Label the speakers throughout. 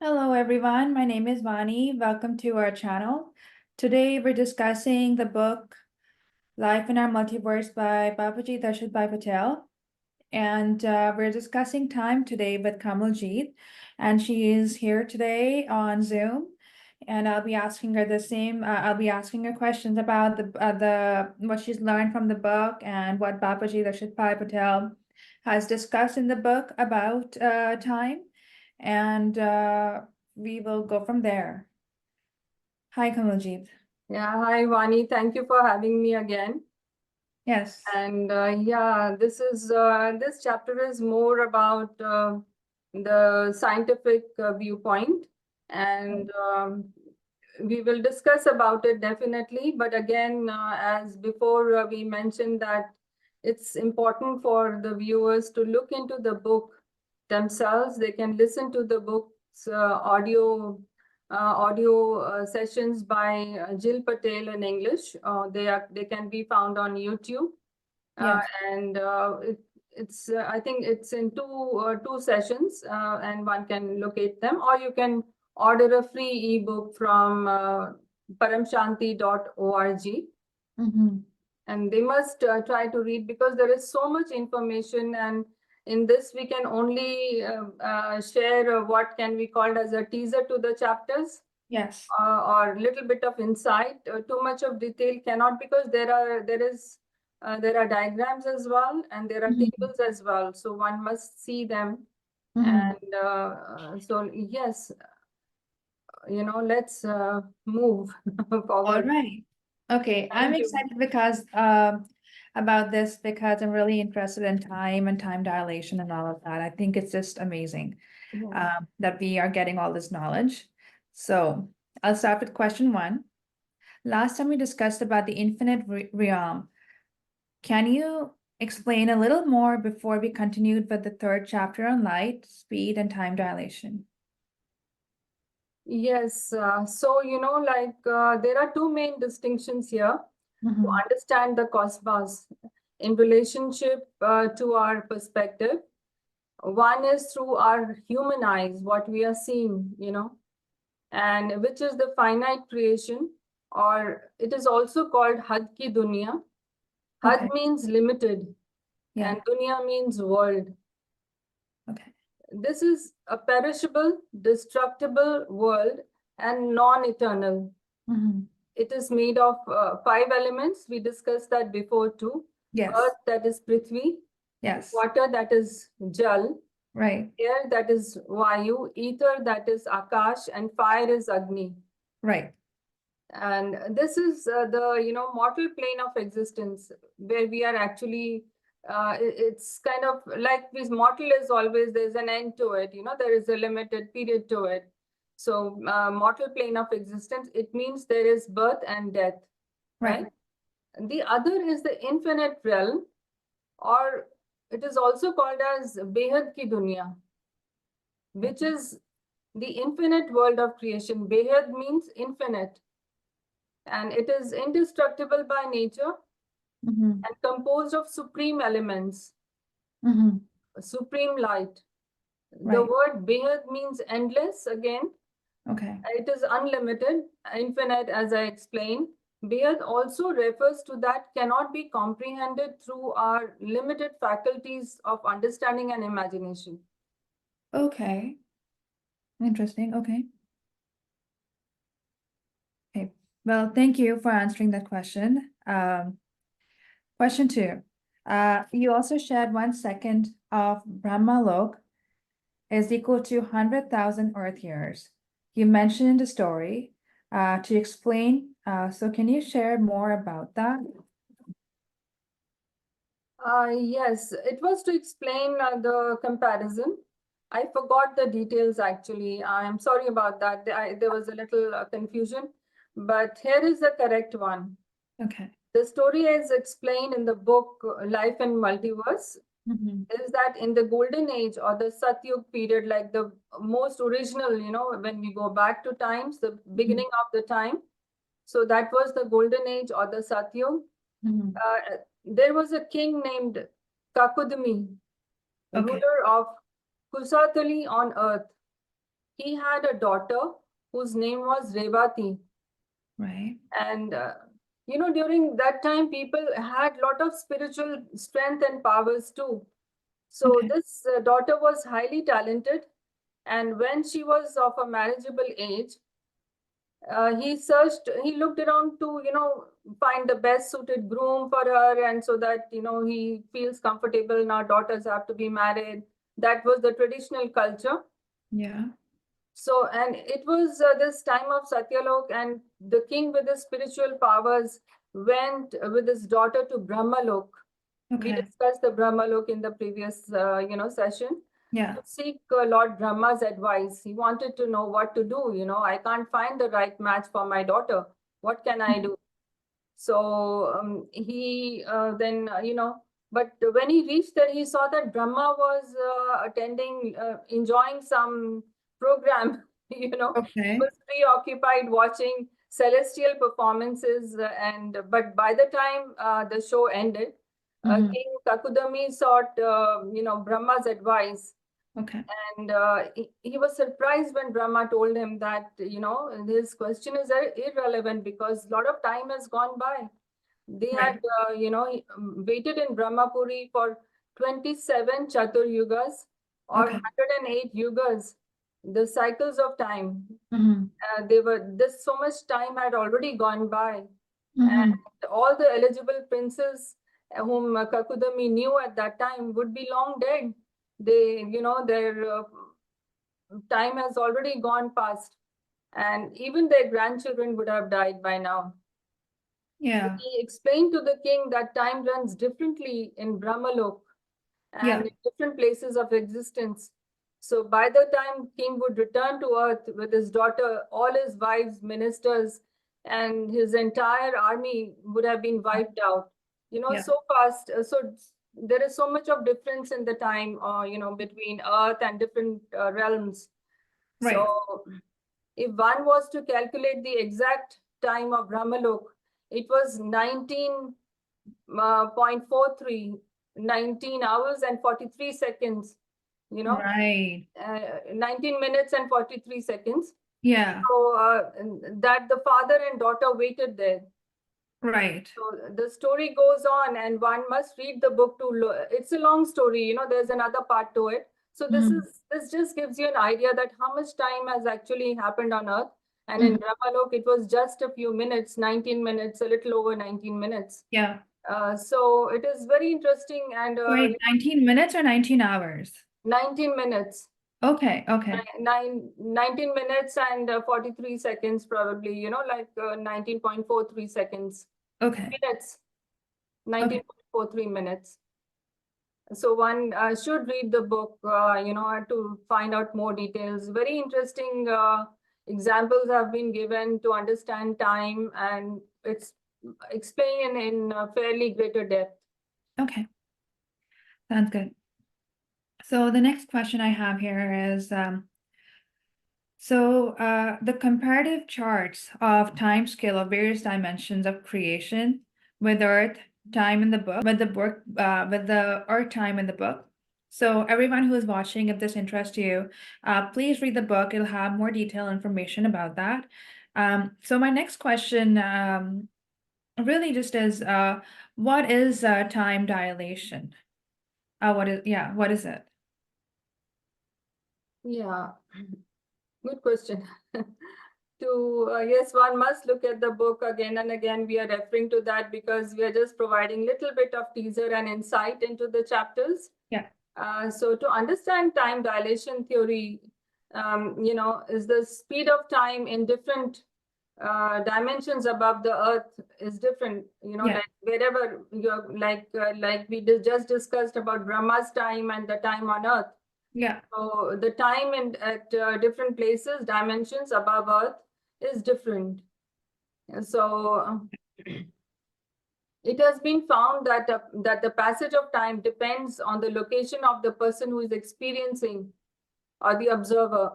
Speaker 1: Hello everyone, my name is Vani. Welcome to our channel. Today we're discussing the book Life in Our Multiverse by Babaji Dashit Bhai Patel. And we're discussing time today with Kamaljeet. And she is here today on Zoom. And I'll be asking her I'll be asking her questions about the what she's learned from the book and what Babaji Dashit Bhai Patel has discussed in the book about time. And we will go from there. Hi, Kamaljeet.
Speaker 2: Yeah, hi Vani. Thank you for having me again.
Speaker 1: Yes.
Speaker 2: And this chapter is more about the scientific viewpoint, and we will discuss about it definitely. But again, as before, we mentioned that it's important for the viewers to look into the book themselves. They can listen to the book's audio sessions by Jill Patel in English. They can be found on YouTube,
Speaker 1: Yes.
Speaker 2: and it's I think it's in two sessions, and one can locate them, or you can order a free ebook from paramshanti.org.
Speaker 1: Mm-hmm.
Speaker 2: And they must try to read, because there is so much information, and in this we can only share what can be called as a teaser to the chapters,
Speaker 1: Yes.
Speaker 2: or little bit of insight. Too much of detail cannot, because there are diagrams as well, and there are
Speaker 1: Mm-hmm.
Speaker 2: tables as well, so one must see them.
Speaker 1: Mm-hmm.
Speaker 2: And so yes, let's move
Speaker 1: All
Speaker 2: forward.
Speaker 1: right. Okay, I'm
Speaker 2: Thank you.
Speaker 1: excited because about this because I'm really interested in time and time dilation and all of that. I think it's just amazing
Speaker 2: Yeah.
Speaker 1: that we are getting all this knowledge. So I'll start with question one. Last time we discussed about the infinite realm. Can you explain a little more before we continued with the third chapter on light, speed, and time dilation?
Speaker 2: Yes, there are two main distinctions here to
Speaker 1: Mm-hmm.
Speaker 2: understand the cosmos in relationship to our perspective. One is through our human eyes, what we are seeing, and which is the finite creation, or it is also called Had ki dunya. Had
Speaker 1: Okay.
Speaker 2: means limited,
Speaker 1: Yeah.
Speaker 2: and dunya means world.
Speaker 1: Okay.
Speaker 2: This is a perishable, destructible world and non-eternal.
Speaker 1: Mm-hmm.
Speaker 2: It is made of five elements. We discussed that before too.
Speaker 1: Yes.
Speaker 2: Earth, that is Prithvi.
Speaker 1: Yes.
Speaker 2: Water, that is Jal.
Speaker 1: Right.
Speaker 2: Air, that is Vayu. Ether, that is Akash. And fire is Agni.
Speaker 1: Right.
Speaker 2: And this is the mortal plane of existence, where we are actually it's kind of like this. Mortal is always, there's an end to it, there is a limited period to it. So mortal plane of existence, it means there is birth and death,
Speaker 1: Right.
Speaker 2: right? The other is the infinite realm, or it is also called as Behad ki dunya, which is the infinite world of creation. Behad means infinite, and it is indestructible by nature
Speaker 1: Mm-hmm.
Speaker 2: and composed of supreme elements,
Speaker 1: Mm-hmm.
Speaker 2: supreme light. The
Speaker 1: Right.
Speaker 2: word Behad means endless again.
Speaker 1: Okay.
Speaker 2: It is unlimited, infinite, as I explained. Behad also refers to that cannot be comprehended through our limited faculties of understanding and imagination.
Speaker 1: Okay. Interesting. Okay. Okay. Well, thank you for answering that question. Question two. You also shared 1 second of Brahmalok is equal to 100,000 Earth years. You mentioned in the story to explain. So can you share more about that?
Speaker 2: Yes, it was to explain the comparison. I forgot the details actually. I am sorry about that. There was a little confusion, but here is the correct one.
Speaker 1: Okay.
Speaker 2: The story is explained in the book Life in Multiverse.
Speaker 1: Mm-hmm.
Speaker 2: Is that in the golden age, or the Satyug period, like the most original, when we go back to times, the beginning of the time. So that was the golden age, or the Satyug.
Speaker 1: Mm-hmm.
Speaker 2: There was a king named Kakudmi,
Speaker 1: Okay.
Speaker 2: ruler of Kusatali on earth. he had a daughter whose name was Revati.
Speaker 1: Right.
Speaker 2: And, during that time, people had a lot of spiritual strength and powers too. So
Speaker 1: Okay.
Speaker 2: this daughter was highly talented. And when she was of a marriageable age, he looked around to, find the best suited groom for her. And so that, he feels comfortable now, daughters have to be married. That was the traditional culture.
Speaker 1: Yeah.
Speaker 2: So, and it was this time of Satyalok, and the king with his spiritual powers went with his daughter to Brahmalok. We
Speaker 1: Okay.
Speaker 2: discussed the Brahmalok in the previous, session.
Speaker 1: Yeah.
Speaker 2: To seek Lord Brahma's advice. He wanted to know what to do. I can't find the right match for my daughter. What can I do? So he then, but when he reached there, he saw that Brahma was enjoying some program,
Speaker 1: Okay.
Speaker 2: was preoccupied watching celestial performances. But by the time the show ended,
Speaker 1: Mhm.
Speaker 2: King Kakudmi sought, Brahma's advice.
Speaker 1: Okay.
Speaker 2: And he was surprised when Brahma told him that, his question is irrelevant because a lot of time has gone by. They
Speaker 1: Right.
Speaker 2: had, waited in Brahmapuri for 27 Chatur Yugas or
Speaker 1: Okay.
Speaker 2: 108 Yugas, the cycles of time.
Speaker 1: Mhm.
Speaker 2: This so much time had already gone by.
Speaker 1: Mhm.
Speaker 2: And all the eligible princes whom Kakudami knew at that time would be long dead. Their time has already gone past, and even their grandchildren would have died by now.
Speaker 1: Yeah.
Speaker 2: He explained to the king that time runs differently in Brahmalok
Speaker 1: Yeah.
Speaker 2: and in different places of existence. So by the time king would return to earth with his daughter, all his wives, ministers, and his entire army would have been wiped out.
Speaker 1: Yeah.
Speaker 2: So fast. So there is so much of difference in the time, between earth and different realms.
Speaker 1: Right.
Speaker 2: So if one was to calculate the exact time of Brahmalok, it was 19.43, 19 hours and 43 seconds,
Speaker 1: Right.
Speaker 2: 19 minutes and 43 seconds.
Speaker 1: Yeah.
Speaker 2: So that the father and daughter waited there.
Speaker 1: Right.
Speaker 2: So the story goes on, and one must read the book it's a long story, there's another part to it. So this just gives you an idea that how much time has actually happened on Earth. And in Brahmalok, it was just a few minutes, 19 minutes, a little over 19 minutes.
Speaker 1: Yeah.
Speaker 2: So it is very interesting. And
Speaker 1: Wait, 19 minutes or 19 hours?
Speaker 2: 19 minutes.
Speaker 1: Okay. Okay.
Speaker 2: 19 minutes and 43 seconds, probably, like 19.43 seconds.
Speaker 1: Okay.
Speaker 2: Minutes.
Speaker 1: Okay.
Speaker 2: 19.43 minutes. So one should read the book, to find out more details. Very interesting examples have been given to understand time, and it's explained in fairly greater depth.
Speaker 1: Okay. Sounds good. So the next question I have here is, the comparative charts of time scale of various dimensions of creation with Earth time in the book, with the Earth time in the book. So everyone who is watching, if this interests you, please read the book. It'll have more detailed information about that. So my next question really just is, what is time dilation? What is it?
Speaker 2: Yeah, good question. Yes, one must look at the book again and again. We are referring to that because we are just providing little bit of teaser and insight into the chapters.
Speaker 1: Yeah.
Speaker 2: So to understand time dilation theory, is the speed of time in different dimensions above the earth is different.
Speaker 1: Yeah.
Speaker 2: Like wherever you're like we just discussed about Brahma's time and the time on earth.
Speaker 1: Yeah.
Speaker 2: So the time at different places, dimensions above earth is different. So it has been found that the passage of time depends on the location of the person who is experiencing or the observer.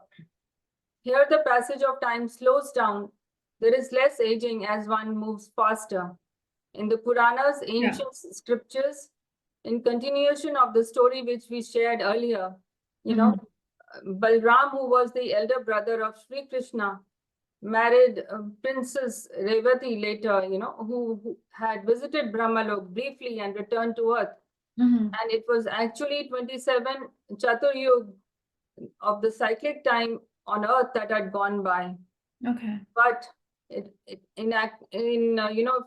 Speaker 2: Here, the passage of time slows down. There is less aging as one moves faster. In the Puranas, ancient scriptures, in continuation of the story which we shared earlier, Balram, who was the elder brother of Sri Krishna, married Princess Revati later, who had visited Brahmalok briefly and returned to Earth. And it was actually 27 Chatur Yugas of the cyclic time on Earth that had gone by.
Speaker 1: Okay.
Speaker 2: But if you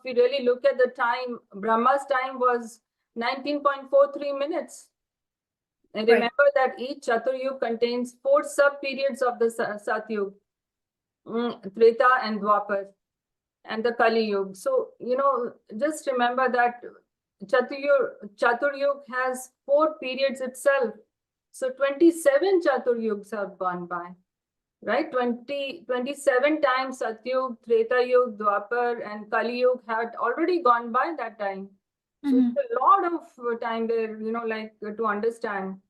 Speaker 2: really look at the time, Brahma's time was 19.43 minutes. And
Speaker 1: Right.
Speaker 2: remember that each Chatur Yuga contains 4 sub-periods of the Satyug, Treta and Dwapar, and the Kali Yuga. So, just remember that Chatur Yuga has 4 periods itself. So 27 Chatur Yugas have gone by, right? 27 times Satyug, Treta Yuga, Dwapar, and Kali Yuga had already gone by that time. So it's a lot of time there, to understand.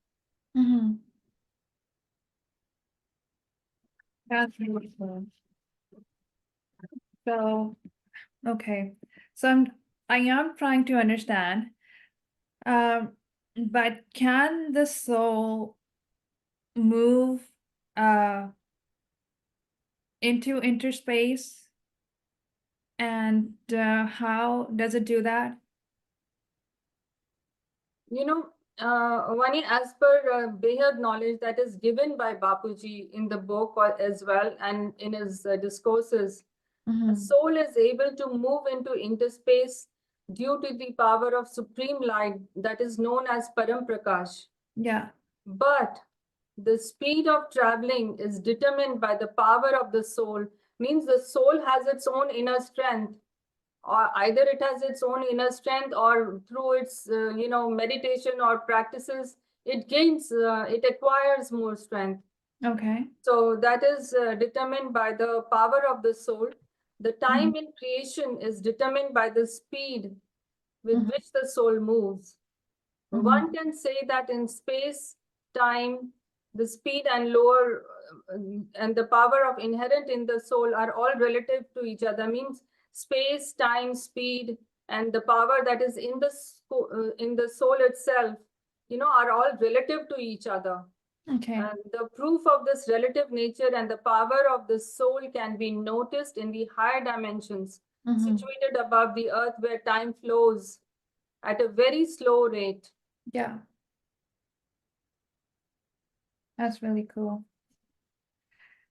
Speaker 1: That's really cool. So, okay. So I am trying to understand. But can the soul move into interspace? And how does it do that?
Speaker 2: Vani, as per Behad knowledge that is given by Bapuji in the book as well and in his discourses, the soul is able to move into interspace due to the power of supreme light that is known as Param Prakash.
Speaker 1: Yeah.
Speaker 2: But the speed of traveling is determined by the power of the soul, means the soul has its own inner strength, or either it has its own inner strength or through its, meditation or practices, it acquires more strength.
Speaker 1: Okay.
Speaker 2: So that is determined by the power of the soul. The time in creation is determined by the speed with which the soul moves. One can say that in space, time, the speed and the power of inherent in the soul are all relative to each other. Means space, time, speed, and the power that is in the soul itself, are all relative to each other.
Speaker 1: Okay.
Speaker 2: And the proof of this relative nature and the power of the soul can be noticed in the higher dimensions, situated above the earth, where time flows at a very slow rate.
Speaker 1: Yeah. That's really cool.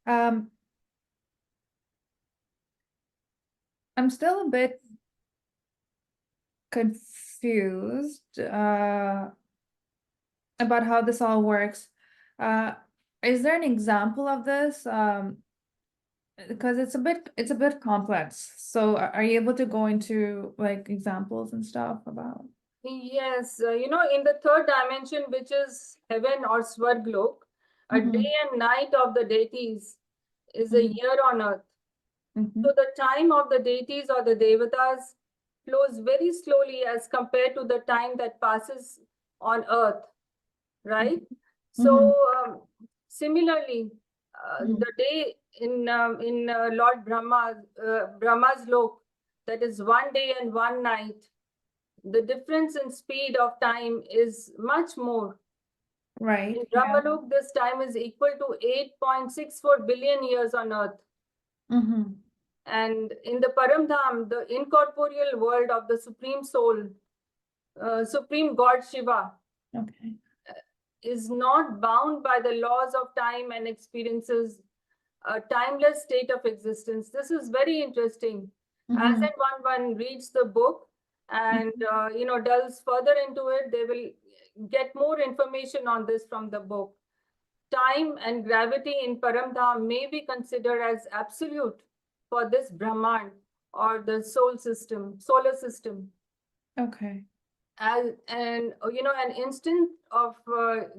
Speaker 1: I'm still a bit confused about how this all works. Is there an example of this? Because it's a bit complex. So are you able to go into like examples and stuff about?
Speaker 2: Yes, in the third dimension, which is heaven or Swarglok, a day and night of the deities is a year on earth. So the time of the deities or the devatas flows very slowly as compared to the time that passes on earth, right? So similarly, the day in Lord Brahma's lok, that is 1 day and 1 night, the difference in speed of time is much more.
Speaker 1: Right.
Speaker 2: In Brahmalok, this time is equal to 8.64 billion years on earth. And in the Paramdham, the incorporeal world of the Supreme Soul, Supreme God Shiva, is not bound by the laws of time and experiences a timeless state of existence. This is very interesting. As and one reads the book and delves further into it, they will get more information on this from the book. Time and gravity in Paramdham may be considered as absolute for this Brahman or the solar system.
Speaker 1: Okay.
Speaker 2: And an instant of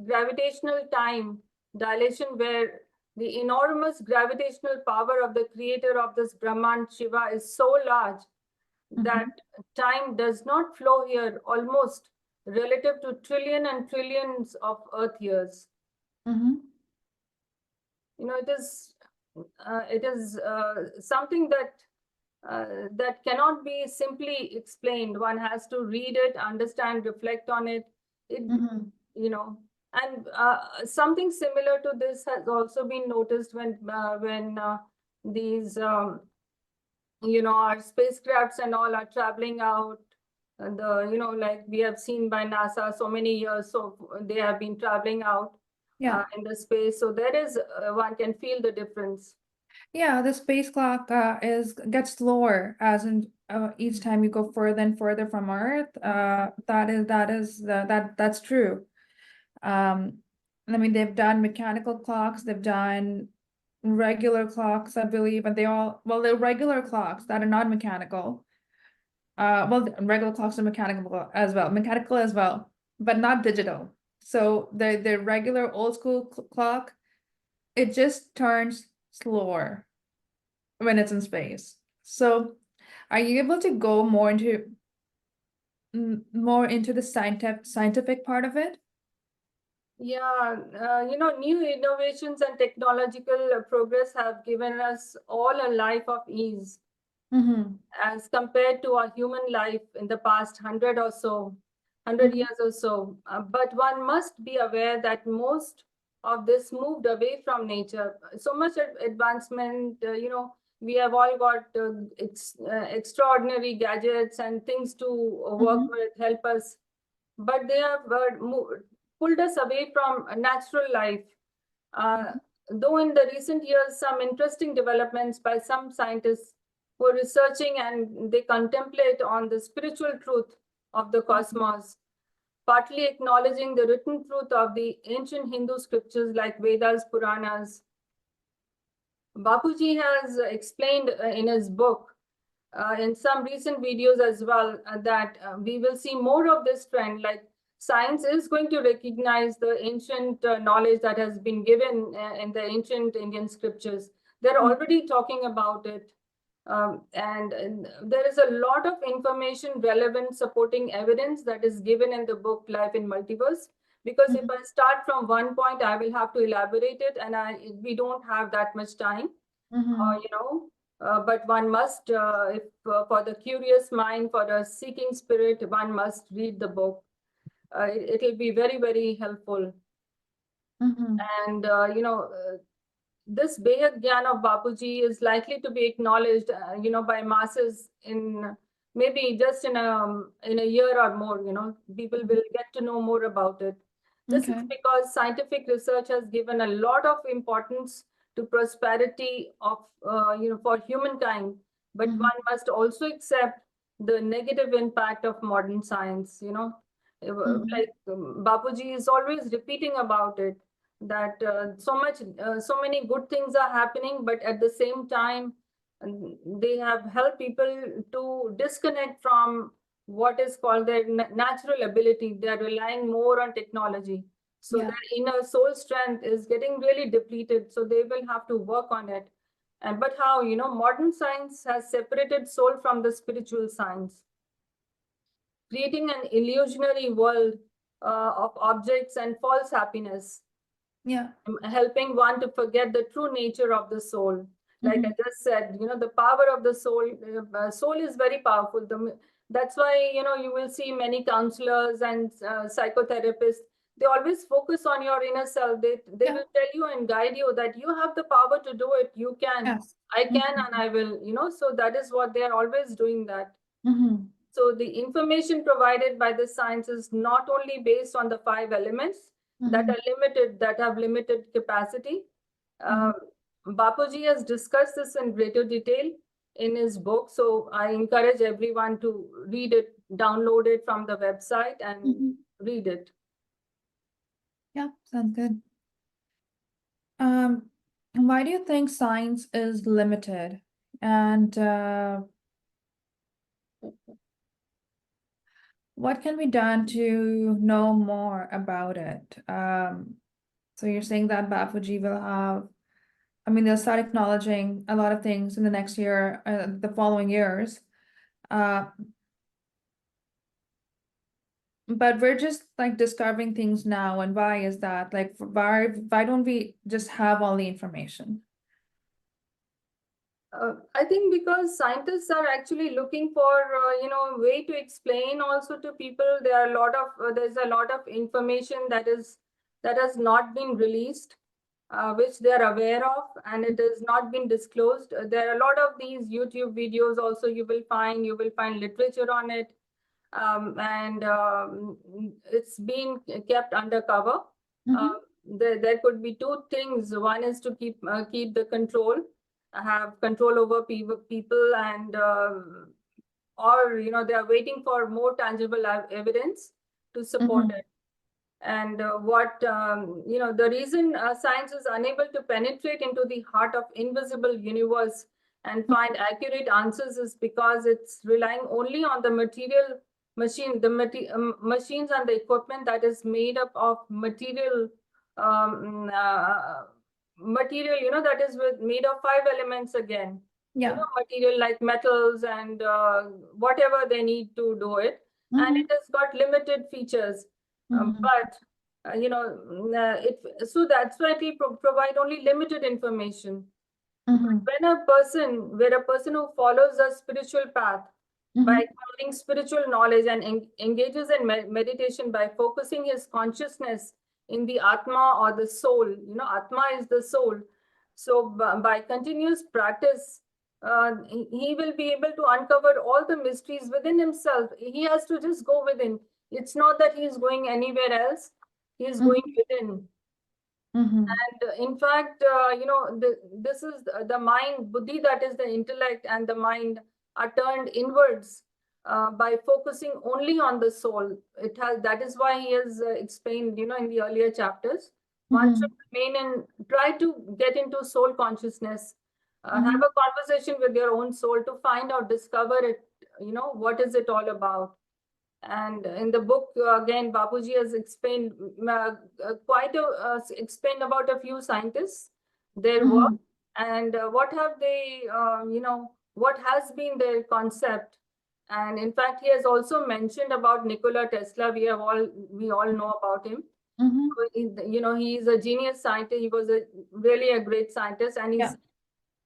Speaker 2: gravitational time dilation, where the enormous gravitational power of the creator of this Brahman, Shiva, is so large that time does not flow here almost relative to trillion and trillions of earth years. It is something that cannot be simply explained. One has to read it, understand, reflect on it. And something similar to this has also been noticed when these our spacecrafts and all are traveling out. Like we have seen by NASA so many years, so they have been traveling out in the space. So there is one can feel the difference.
Speaker 1: Yeah, the space clock gets slower as in each time you go further and further from Earth. That's true. I mean, they've done mechanical clocks, they've done regular clocks, I believe, and they're regular clocks that are not mechanical. Well, regular clocks are mechanical as well, but not digital. So the regular old school clock, it just turns slower when it's in space. So are you able to go more into the scientific part of it?
Speaker 2: Yeah, new innovations and technological progress have given us all a life of ease as compared to our human life in the past 100 or so, 100 years or so. But one must be aware that most of this moved away from nature. So much advancement, we have all got extraordinary gadgets and things to work with, help us. But they have pulled us away from natural life. Though in the recent years, some interesting developments by some scientists were researching and they contemplate on the spiritual truth of the cosmos, partly acknowledging the written truth of the ancient Hindu scriptures like Vedas, Puranas. Bapuji has explained in his book, in some recent videos as well, that we will see more of this trend, like science is going to recognize the ancient knowledge that has been given in the ancient Indian scriptures. They're already talking about it. And there is a lot of information relevant supporting evidence that is given in the book Life in Multiverse. Because if I start from one point, I will have to elaborate it, and we don't have that much time, but one must, if for the curious mind, for the seeking spirit, one must read the book. It will be very, very helpful. And, this Behad Gyan of Bapuji is likely to be acknowledged, by masses in maybe just in a year or more. People will get to know more about it. This is because scientific research has given a lot of importance to prosperity of for humankind, but one must also accept the negative impact of modern science. Like Bapuji is always repeating about it, that so many good things are happening, but at the same time they have helped people to disconnect from what is called their natural ability. They're relying more on technology, so their inner soul strength is getting really depleted, so they will have to work on it. And but how, modern science has separated soul from the spiritual science, creating an illusionary world of objects and false happiness, helping one to forget the true nature of the soul. Like I just said, the power of the soul, soul is very powerful. That's why, you will see many counselors and psychotherapists, they always focus on your inner self. They will tell you and guide you that you have the power to do it. You can, I can, and I will, so that is what they are always doing that. So the information provided by the science is not only based on the 5 elements that are limited, that have limited capacity. Bapuji has discussed this in greater detail in his book. So I encourage everyone to read it, download it from the website and read it.
Speaker 1: Yeah, sounds good. Why do you think science is limited? And what can be done to know more about it? So you're saying that Bapuji will have, I mean, they'll start acknowledging a lot of things in the next year, the following years. But we're just like discovering things now, and why is that? Like, why don't we just have all the information?
Speaker 2: I think because scientists are actually looking for way to explain also to people. There's a lot of information that is that has not been released, which they are aware of, and it has not been disclosed. There are a lot of these YouTube videos also you will find literature on it, and it's been kept undercover. There could be two things. One is to keep the control, have control over people, and or they are waiting for more tangible evidence to support it. And the reason science is unable to penetrate into the heart of invisible universe and find accurate answers is because it's relying only on the material machines and the equipment that is made up of material, that is made of 5 elements again. Material like metals and whatever they need to do it. And it has got limited features. But so that's why we provide only limited information. When a person who follows a spiritual path by acquiring spiritual knowledge and engages in meditation by focusing his consciousness in the Atma or the soul, Atma is the soul. So by continuous practice, he will be able to uncover all the mysteries within himself. He has to just go within. It's not that he's going anywhere else. He's going within. And in fact, this is the mind, buddhi, that is the intellect, and the mind are turned inwards by focusing only on the soul. That is why he has explained, in the earlier chapters. One should remain and try to get into soul consciousness. Have a conversation with your own soul to find out, discover it, what is it all about. And in the book, again, Bapuji has explained explained about a few scientists, their work, and what have they, what has been their concept. And in fact, he has also mentioned about Nikola Tesla. We all know about him. He is a genius scientist. He was really a great scientist, and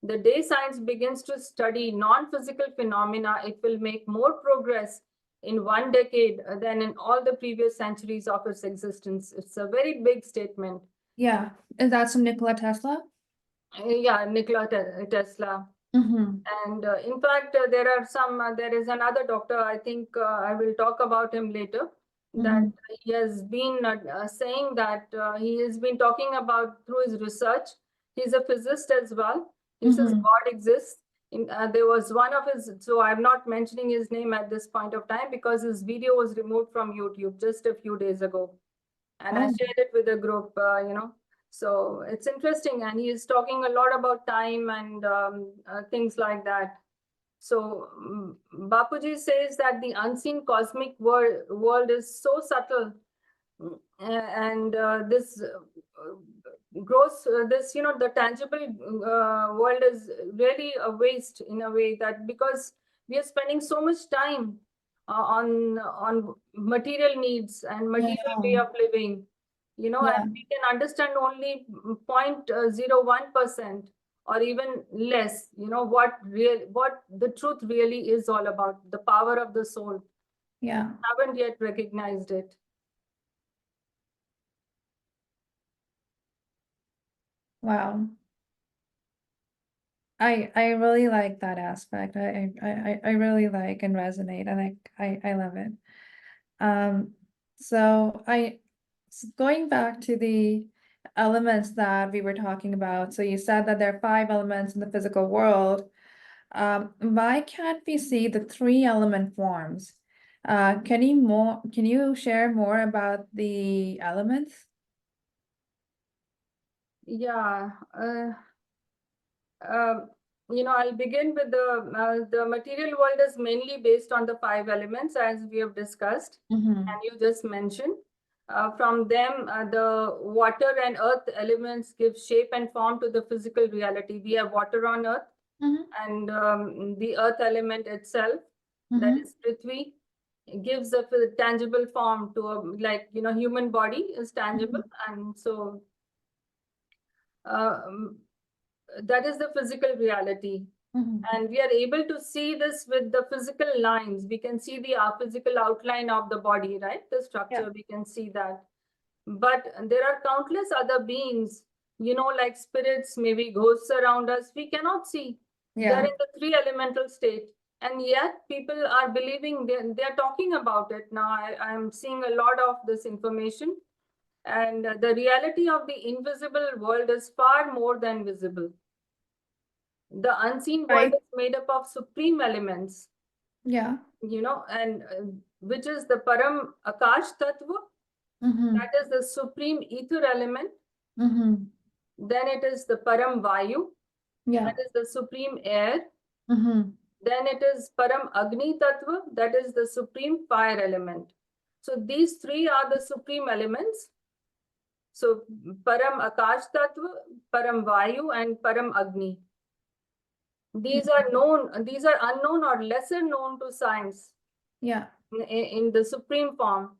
Speaker 2: the day science begins to study non-physical phenomena, it will make more progress in 1 decade than in all the previous centuries of its existence. It's a very big statement.
Speaker 1: Yeah. Is that some Nikola Tesla?
Speaker 2: Yeah, Nikola Tesla. And in fact, there is another doctor, I think I will talk about him later, that he has been saying that he has been talking about through his research. He's a physicist as well. He says God exists. There was one of his, so I'm not mentioning his name at this point of time because his video was removed from YouTube just a few days ago. And I shared it with the group, So it's interesting. And he is talking a lot about time and things like that. So Bapuji says that the unseen cosmic world is so subtle. And this gross, the tangible world is really a waste in a way, that because we are spending so much time on material needs and material way of living, and we can understand only 0.01% or even less, what the truth really is all about, the power of the soul. Haven't yet recognized it.
Speaker 1: Wow. I really like that aspect. I really like and resonate, and I love it. So going back to the elements that we were talking about. So you said that there are 5 elements in the physical world. Why can't we see the 3 element forms? Can you share more about the elements?
Speaker 2: Yeah. I'll begin with the material world is mainly based on the 5 elements, as we have discussed, and you just mentioned. From them, the water and earth elements give shape and form to the physical reality. We have water on earth, and the earth element itself, that is Prithvi, gives a tangible form to human body is tangible, and so that is the physical reality. And we are able to see this with the physical lines. We can see the physical outline of the body, right? The structure, we can see that. But there are countless other beings, like spirits, maybe ghosts around us, we cannot see. They're in the three elemental state. And yet people are believing, they're talking about it. Now I'm seeing a lot of this information. And the reality of the invisible world is far more than visible. The unseen world is made up of supreme elements.
Speaker 1: Yeah.
Speaker 2: And which is the Param Akash Tattva. That is the supreme ether element. Then it is the Param Vayu. That is the supreme air. Then it is Param Agni Tattva. That is the supreme fire element. So these three are the supreme elements. So Param Akash Tattva, Param Vayu, and Param Agni. These are unknown or lesser known to science.
Speaker 1: Yeah.
Speaker 2: In the supreme form.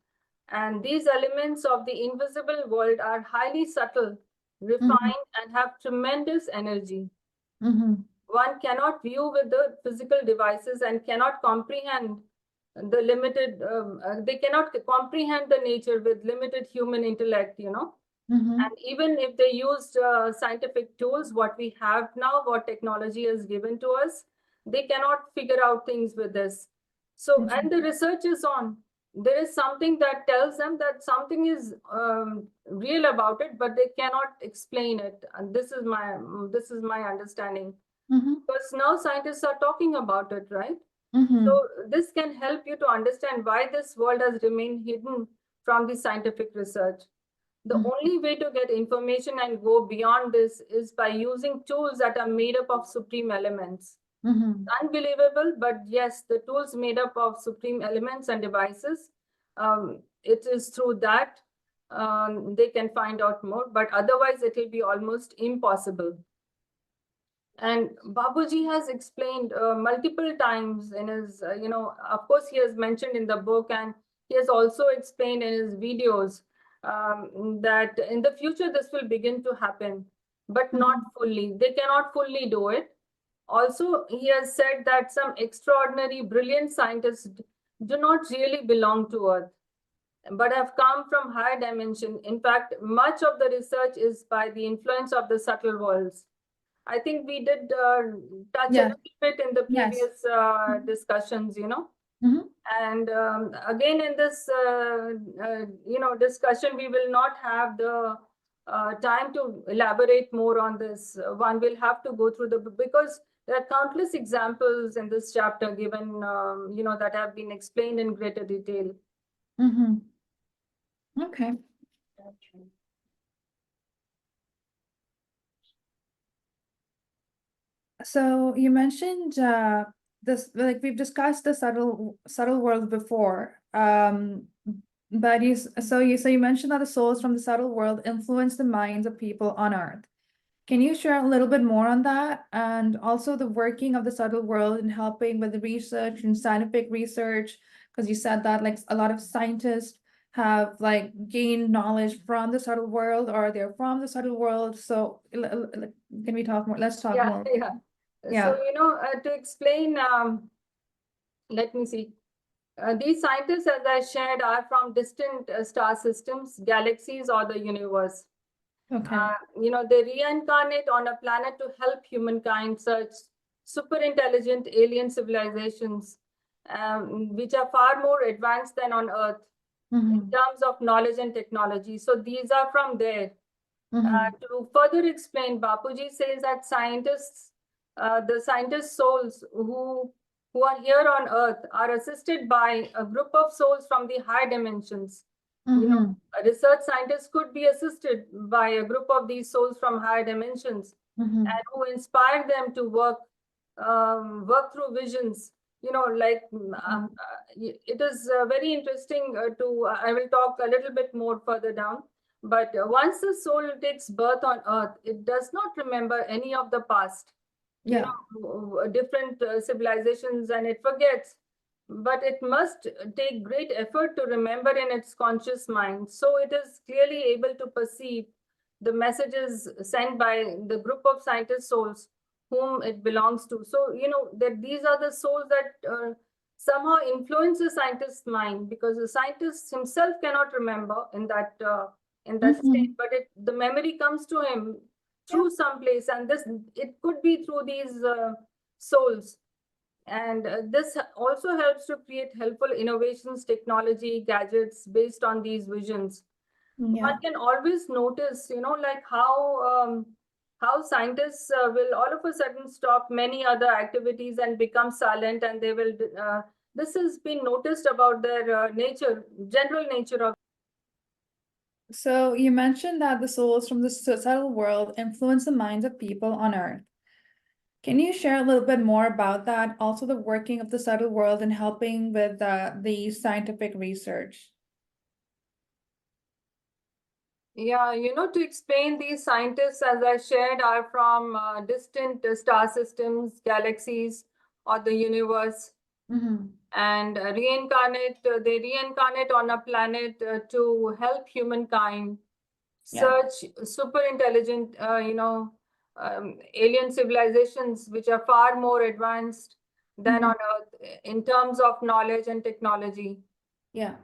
Speaker 2: And these elements of the invisible world are highly subtle, refined, and have tremendous energy. One cannot view with the physical devices and cannot comprehend the limited, they cannot comprehend the nature with limited human intellect, And even if they used scientific tools, what we have now, what technology has given to us, they cannot figure out things with this. So, and the research is on. There is something that tells them that something is real about it, but they cannot explain it. And this is my understanding. Because now scientists are talking about it, right? So this can help you to understand why this world has remained hidden from the scientific research. The only way to get information and go beyond this is by using tools that are made up of supreme elements. Unbelievable, but yes, the tools made up of supreme elements and devices, it is through that they can find out more, but otherwise it will be almost impossible. And Babuji has explained multiple times in his, of course, he has mentioned in the book, and he has also explained in his videos that in the future this will begin to happen, but not fully. They cannot fully do it. Also, he has said that some extraordinary, brilliant scientists do not really belong to Earth, but have come from higher dimension. In fact, much of the research is by the influence of the subtle worlds. I think we did touch a little bit in the previous discussions, And again, in this, discussion, we will not have the time to elaborate more on this. One will have to go through because there are countless examples in this chapter given, that have been explained in greater detail.
Speaker 1: Okay. So you mentioned this, like we've discussed the subtle world before. But you mentioned that the souls from the subtle world influence the minds of people on Earth. Can you share a little bit more on that, and also the working of the subtle world in helping with the research and scientific research? Because you said that like a lot of scientists have like gained knowledge from the subtle world, or they're from the subtle world. So can we talk more? Let's talk more.
Speaker 2: So, to explain, let me see. These scientists, as I shared, are from distant star systems, galaxies, or the universe.
Speaker 1: Okay.
Speaker 2: They reincarnate on a planet to help humankind search super intelligent alien civilizations, which are far more advanced than on Earth in terms of knowledge and technology. So these are from there. To further explain, Bapuji says that scientists, the scientist souls who are here on Earth are assisted by a group of souls from the higher dimensions. A research scientist could be assisted by a group of these souls from higher dimensions, and who inspire them to work through visions. It is very interesting I will talk a little bit more further down. But once the soul takes birth on Earth, it does not remember any of the past, different civilizations, and it forgets. But it must take great effort to remember in its conscious mind. So it is clearly able to perceive the messages sent by the group of scientist souls whom it belongs to. So, that these are the souls that somehow influence the scientist's mind, because the scientist himself cannot remember in that in that state,
Speaker 1: Mhm.
Speaker 2: but the memory comes to him through some place, and it could be through these souls. And this also helps to create helpful innovations, technology, gadgets based on these visions.
Speaker 1: Yeah.
Speaker 2: One can always notice, like how scientists will all of a sudden stop many other activities and become silent, and they will. This has been noticed about their general nature of.
Speaker 1: So you mentioned that the souls from the subtle world influence the minds of people on Earth. Can you share a little bit more about that? Also, the working of the subtle world and helping with the scientific research.
Speaker 2: Yeah, to explain, these scientists, as I shared, are from distant star systems, galaxies, or the universe,
Speaker 1: Mm-hmm.
Speaker 2: and they reincarnate on a planet to help humankind
Speaker 1: Yeah.
Speaker 2: search super intelligent, alien civilizations which are far more advanced than
Speaker 1: Mhm.
Speaker 2: on Earth in terms of knowledge and technology.
Speaker 1: Yeah.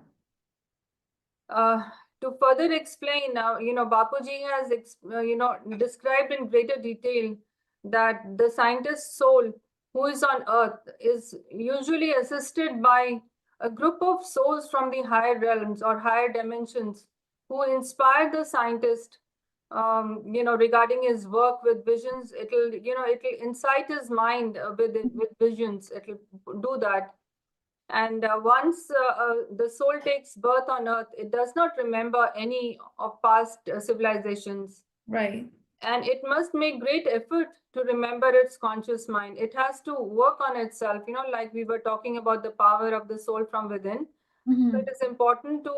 Speaker 2: Uh, to further explain, Bapuji has, described in greater detail that the scientist's soul who is on Earth is usually assisted by a group of souls from the higher realms or higher dimensions who inspire the scientist, regarding his work with visions. It'll incite his mind with visions. It'll do that. And once the soul takes birth on Earth, it does not remember any of past civilizations.
Speaker 1: Right.
Speaker 2: And it must make great effort to remember its conscious mind. It has to work on itself, like we were talking about the power of the soul from within. So
Speaker 1: Mm-hmm.
Speaker 2: it is important to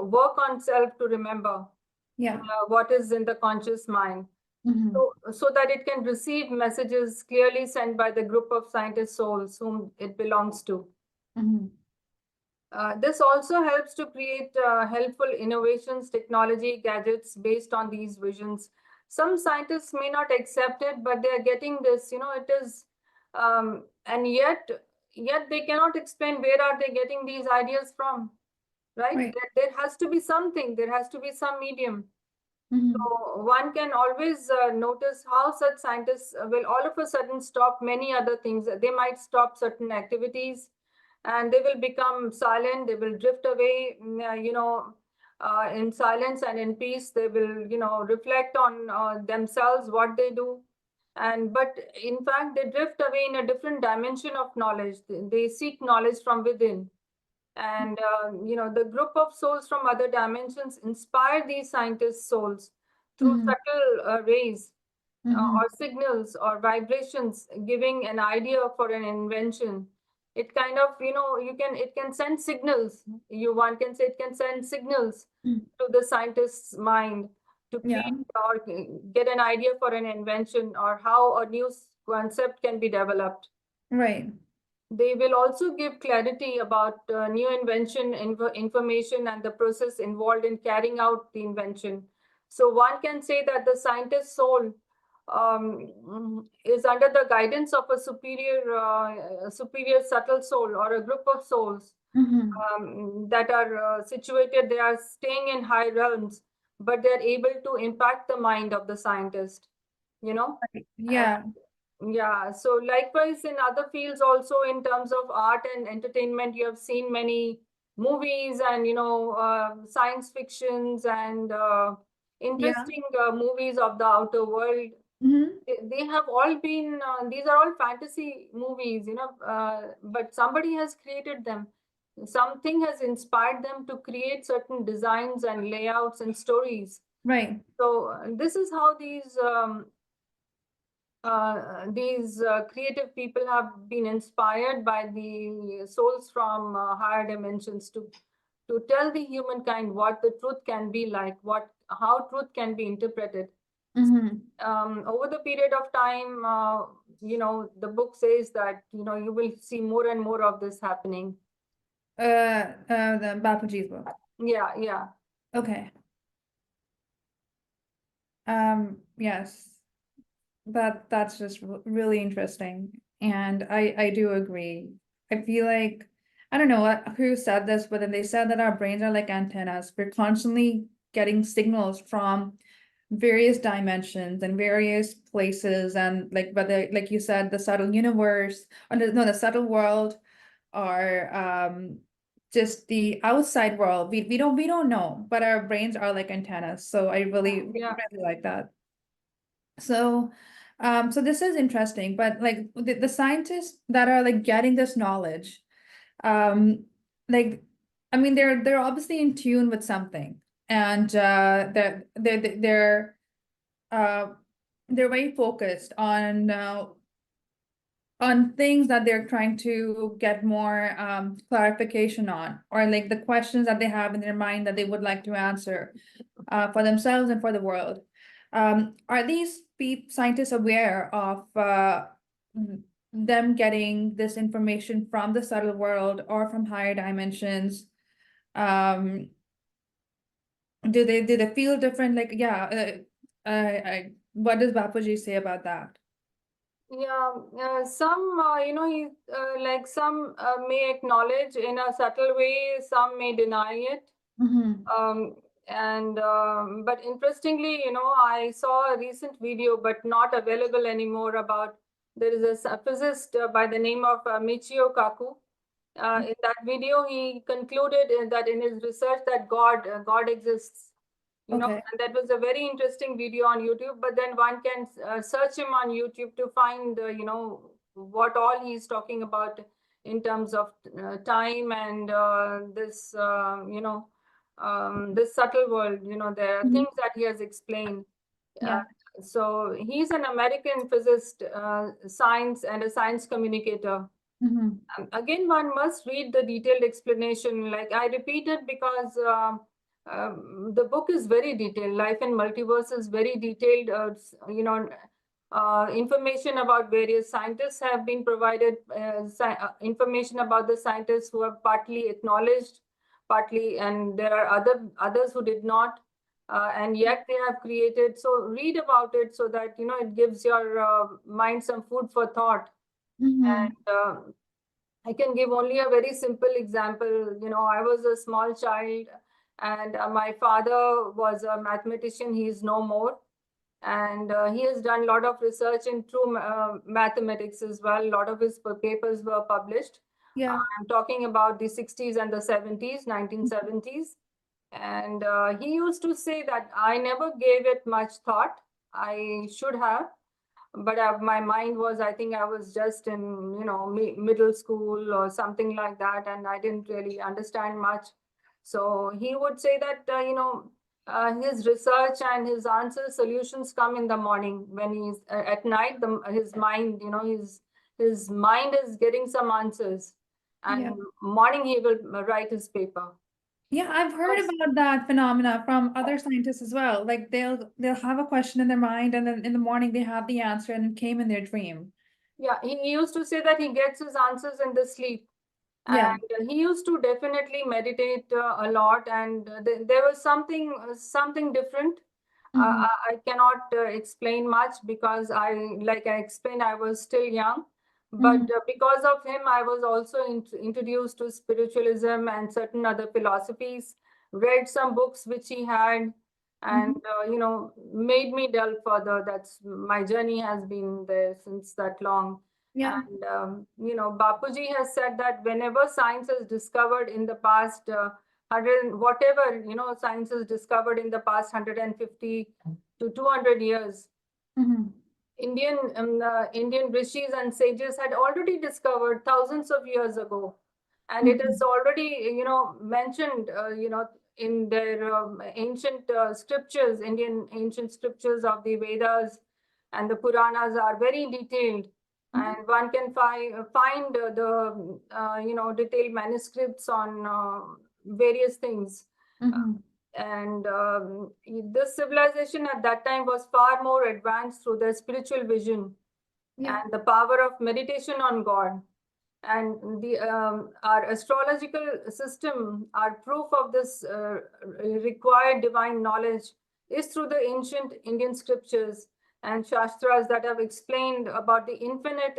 Speaker 2: work on self to remember
Speaker 1: Yeah.
Speaker 2: what is in the conscious mind.
Speaker 1: Mm-hmm.
Speaker 2: So that it can receive messages clearly sent by the group of scientist souls whom it belongs to.
Speaker 1: Mm-hmm.
Speaker 2: This also helps to create helpful innovations, technology, gadgets based on these visions. Some scientists may not accept it, but they are getting this. It is, and yet they cannot explain where are they getting these ideas from, right?
Speaker 1: Right.
Speaker 2: There has to be something. There has to be some medium.
Speaker 1: Mm-hmm.
Speaker 2: So one can always notice how such scientists will all of a sudden stop many other things. They might stop certain activities, and they will become silent. They will drift away, in silence and in peace. They will, reflect on themselves, what they do. But in fact, they drift away in a different dimension of knowledge. They seek knowledge from within. And, the group of souls from other dimensions inspire these scientists' souls through
Speaker 1: Mm-hmm.
Speaker 2: subtle rays
Speaker 1: Mm-hmm.
Speaker 2: or signals or vibrations, giving an idea for an invention. It kind of, it can send signals. One can say it can send signals to the scientist's mind to
Speaker 1: Yeah.
Speaker 2: create or get an idea for an invention or how a new concept can be developed.
Speaker 1: Right.
Speaker 2: They will also give clarity about new invention information and the process involved in carrying out the invention. So one can say that the scientist's soul is under the guidance of a superior subtle soul or a group of souls
Speaker 1: Mm-hmm.
Speaker 2: that are situated. They are staying in high realms, but they're able to impact the mind of the scientist. You know.
Speaker 1: Yeah.
Speaker 2: Yeah, so likewise in other fields also, in terms of art and entertainment, you have seen many movies and science fictions and
Speaker 1: Yeah.
Speaker 2: interesting movies of the outer world.
Speaker 1: Mm-hmm.
Speaker 2: They have all been these are all fantasy movies, but somebody has created them. Something has inspired them to create certain designs and layouts and stories.
Speaker 1: Right.
Speaker 2: So this is how these creative people have been inspired by the souls from higher dimensions to tell the humankind what the truth can be like, how truth can be interpreted.
Speaker 1: Mm-hmm.
Speaker 2: Over the period of time, the book says that you will see more and more of this happening.
Speaker 1: The Bapuji's book.
Speaker 2: Yeah, yeah.
Speaker 1: Okay. Yes. That's just really interesting. And I do agree. I feel like I don't know who said this, but then they said that our brains are like antennas. We're constantly getting signals from various dimensions and various places, and like whether, like you said, the subtle universe, or no, the subtle world, or just the outside world. We don't know, but our brains are like antennas. So I really
Speaker 2: Yeah.
Speaker 1: really like that. So so this is interesting, but like the scientists that are like getting this knowledge, like I mean they're obviously in tune with something, and uh they're very focused on things that they're trying to get more clarification on, or like the questions that they have in their mind that they would like to answer for themselves and for the world. Are these scientists aware of them getting this information from the subtle world or from higher dimensions? Um, do they feel different? Like, yeah, what does Bapuji say about that?
Speaker 2: Yeah, some, like some may acknowledge in a subtle way, some may deny it.
Speaker 1: Mm-hmm.
Speaker 2: But interestingly, I saw a recent video, but not available anymore, about there is a physicist by the name of Michio Kaku. In that video, he concluded that in his research that God exists.
Speaker 1: Okay.
Speaker 2: And that was a very interesting video on YouTube. But then one can search him on YouTube to find, what all he's talking about in terms of time and this subtle world. There are
Speaker 1: Mhm.
Speaker 2: things that he has explained. Uh,
Speaker 1: Yeah.
Speaker 2: so he's an American physicist, science and a science communicator.
Speaker 1: Mm-hmm.
Speaker 2: Again, one must read the detailed explanation. Like I repeat it because the book is very detailed. Life in Multiverse is very detailed. Information about various scientists have been provided. Information about the scientists who have partly acknowledged, partly, and there are others who did not. And yet they have created. So read about it so that it gives your mind some food for thought.
Speaker 1: Mm-hmm.
Speaker 2: And I can give only a very simple example. I was a small child, and my father was a mathematician. He is no more. And he has done a lot of research in true mathematics as well. A lot of his papers were published.
Speaker 1: Yeah.
Speaker 2: I'm talking about the 60s and the 70s, 1970s. And he used to say that I never gave it much thought. I should have, but my mind was, I think I was just in middle school or something like that, and I didn't really understand much. So he would say that his research and his answers, solutions come in the morning. When he's at night, his mind, his mind is getting some answers,
Speaker 1: Yeah.
Speaker 2: and morning he will write his paper.
Speaker 1: Yeah, I've heard
Speaker 2: Yes.
Speaker 1: about that phenomena from other scientists as well. Like they'll have a question in their mind, and then in the morning they have the answer, and it came in their dream.
Speaker 2: Yeah, he used to say that he gets his answers in the sleep.
Speaker 1: Yeah.
Speaker 2: And he used to definitely meditate a lot, and there was something different.
Speaker 1: Mm-hmm.
Speaker 2: I cannot explain much because like I explained, I was still young. But
Speaker 1: Mm-hmm.
Speaker 2: because of him, I was also introduced to spiritualism and certain other philosophies. Read some books which he had, and
Speaker 1: Mm-hmm.
Speaker 2: made me delve further. That's my journey has been there since that long.
Speaker 1: Yeah.
Speaker 2: And Bapuji has said that whenever science is discovered in the past 100, whatever science is discovered in the past 150 to 200 years,
Speaker 1: Mm-hmm.
Speaker 2: Indian rishis and sages had already discovered thousands of years ago, and it is
Speaker 1: Mm-hmm.
Speaker 2: already mentioned in their ancient scriptures. Indian ancient scriptures of the Vedas and the Puranas are very detailed, and one can find the detailed manuscripts on various things.
Speaker 1: Mm-hmm.
Speaker 2: And this civilization at that time was far more advanced through their spiritual vision
Speaker 1: Yeah.
Speaker 2: and the power of meditation on God. And our astrological system, our proof of this required divine knowledge is through the ancient Indian scriptures and shastras that have explained about the infinite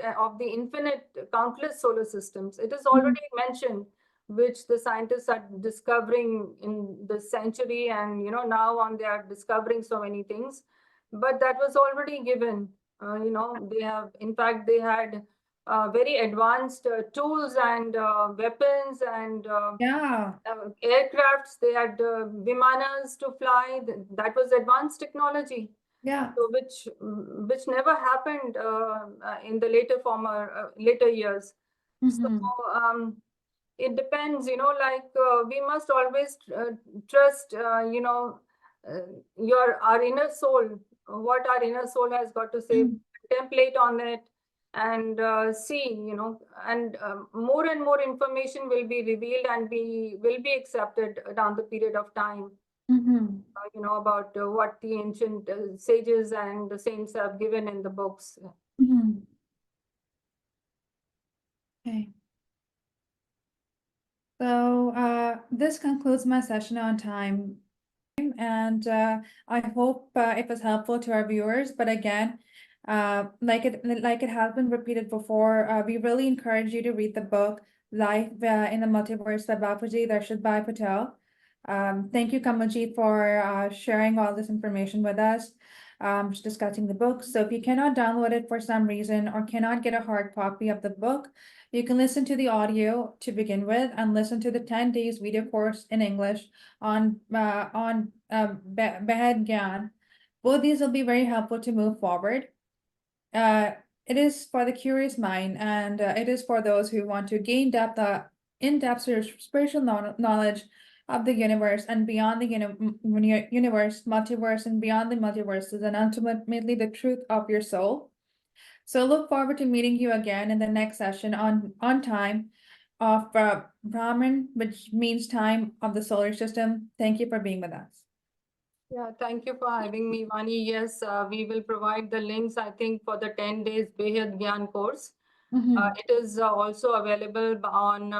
Speaker 2: countless solar systems. It is
Speaker 1: Mm-hmm.
Speaker 2: already mentioned which the scientists are discovering in this century, and now on they are discovering so many things, but that was already given. They have, in fact, they had very advanced tools and weapons and
Speaker 1: Yeah,
Speaker 2: aircrafts. They had vimanas to fly. That was advanced technology.
Speaker 1: yeah.
Speaker 2: So which never happened in the later years. So it depends, like we must always trust, our inner soul, what our inner soul has got to say, contemplate on it, and see, and more and more information will be revealed and will be accepted down the period of time. About what the ancient sages and the saints have given in the books.
Speaker 1: Okay. So this concludes my session on time, and I hope it was helpful to our viewers. But again, like it has been repeated before, we really encourage you to read the book Life in the Multiverse by Bapuji Darshit Patel. Thank you, Kamalji, for sharing all this information with us, discussing the book. So if you cannot download it for some reason or cannot get a hard copy of the book, you can listen to the audio to begin with and listen to the 10 days video course in English on Behad Gyan. Both these will be very helpful to move forward. It is for the curious mind, and it is for those who want to gain in-depth spiritual knowledge of the universe and beyond the universe, multiverse, and beyond the multiverses, and ultimately the truth of your soul. So look forward to meeting you again in the next session on time of Brahman, which means time of the solar system. Thank you for being with us.
Speaker 2: Yeah, thank you for having me, Vani. Yes, we will provide the links, I think, for the 10 days Behad Gyan course. It is also available on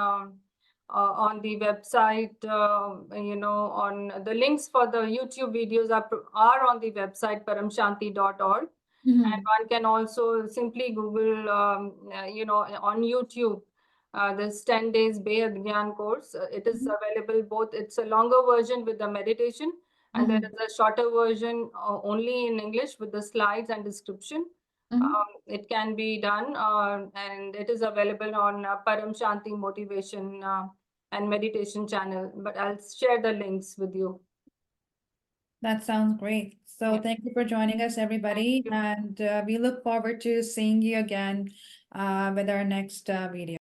Speaker 2: the website, on the links for the YouTube videos are on the website paramshanti.org. And one can also simply Google, on YouTube, this 10 days Behad Gyan course. It is available both. It's a longer version with the meditation, and there is a shorter version only in English with the slides and description. It can be done, and it is available on Param Shanti Motivation and Meditation channel. But I'll share the links with you.
Speaker 1: That sounds great. So
Speaker 2: Yeah.
Speaker 1: thank you for joining us, everybody, and we look forward to seeing you again with our next video.